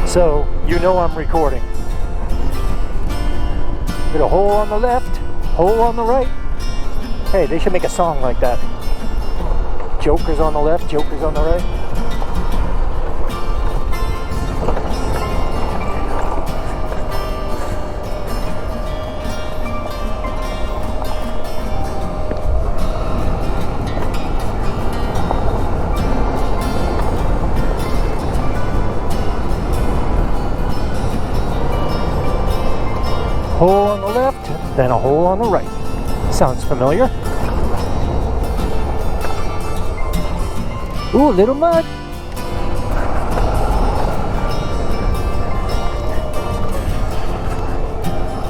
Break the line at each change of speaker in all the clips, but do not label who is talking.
So you know I'm recording. Get a hole on the left, hole on the right. Hey, they should make a song like that. Jokers on the left, jokers on the right. Hole on the left, then a hole on the right. Sounds familiar. Ooh, a little mud.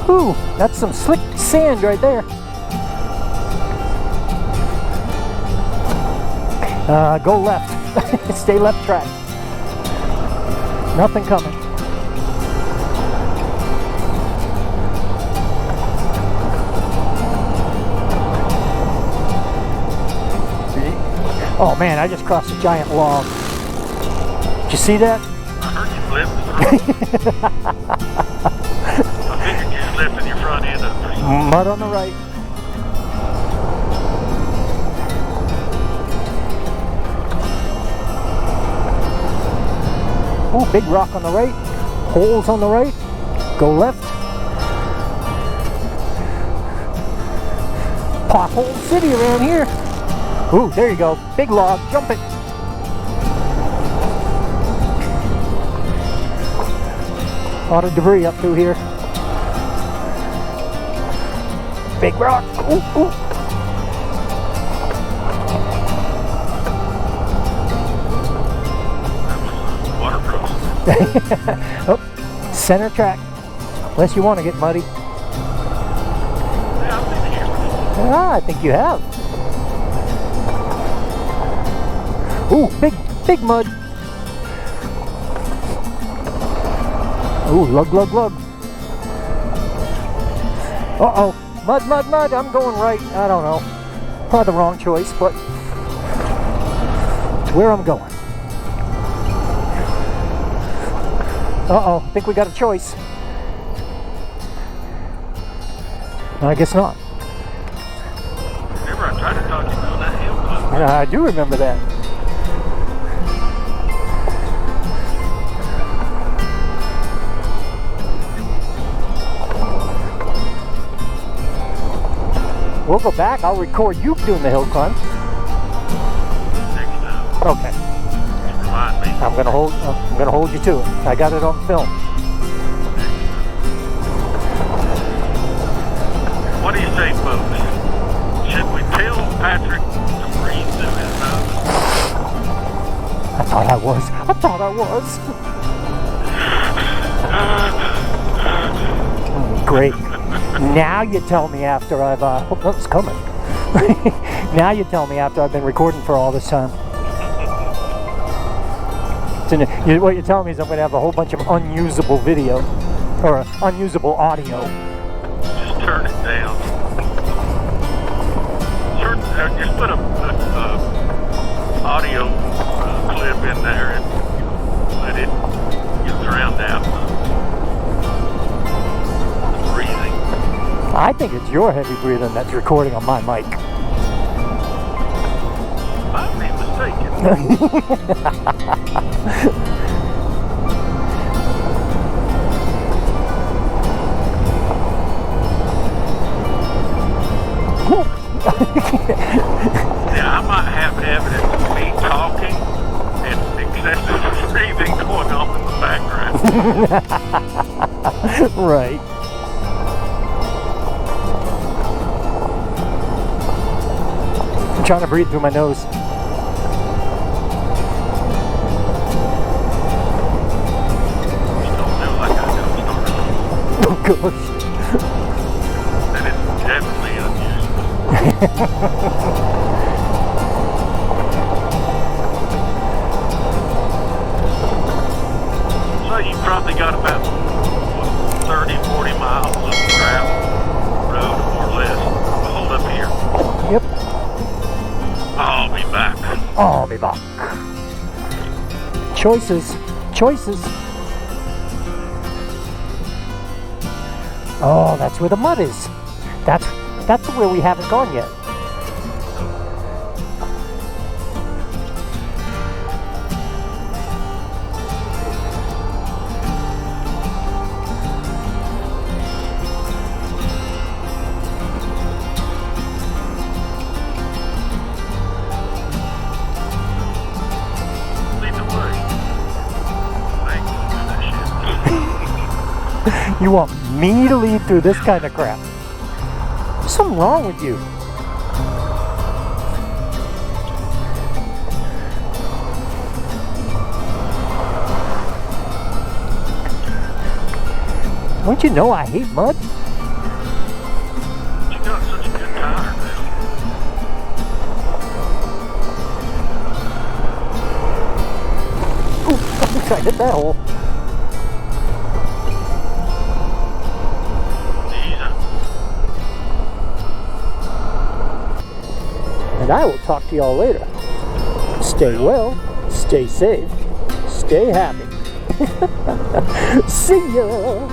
Ooh, that's some slick sand right there. Go left. Stay left track. Nothing coming. Oh man, I just crossed a giant log. Did you see that?
I heard you flip. I figured you slipped in your front end up.
Mud on the right. Oh, big rock on the right. Holes on the right. Go left. Pothole city around here. Ooh, there you go. Big log. Jump it. A lot of debris up through here. Big rock. Ooh, ooh.
Waterproof.
Oh, center track. Unless you want to get muddy.
Yeah, I've been here.
Ah, I think you have. Ooh, big mud. Ooh, lug, lug, lug. Uh-oh. Mud, mud, mud. I'm going right. I don't know. Probably the wrong choice, but it's where I'm going. Uh-oh. I think we got a choice. I guess not.
Remember I tried to talk you on that hill climb?
I do remember that. We'll go back. I'll record you doing the hill climb.
Next time.
Okay.
Just remind me.
I'm gonna hold you to it. I got it on film.
What do you say, folks? Should we tell Patrick to breathe through his nose?
I thought I was. Great. Now you tell me after I've oh, it's coming. Now you tell me after I've been recording for all this time. What you're telling me is I'm going to have a whole bunch of unusable video or unusable audio.
Just turn it down. Just put a audio clip in there and let it get drowned out. The breathing.
I think it's your heavy breathing that's recording on my mic.
Might be mistaken. Yeah, I might have evidence of me talking and excessive breathing going on in the background.
Right. I'm trying to breathe through my nose.
You don't feel like I don't start.
Oh gosh.
That is definitely unusual. So you probably got about 30, 40 miles of gravel road, more or less, to hold up here.
Yep.
I'll be back.
I'll be back. Choices. Choices. Oh, that's where the mud is. That's where we haven't gone yet.
Lead the way. Thank you for that shit.
You want me to lead through this kind of crap? What's something wrong with you? Don't you know I hate mud?
You got such a good tire now.
Ooh, I hit that hole. And I will talk to y'all later. Stay well, stay safe, stay happy. See ya!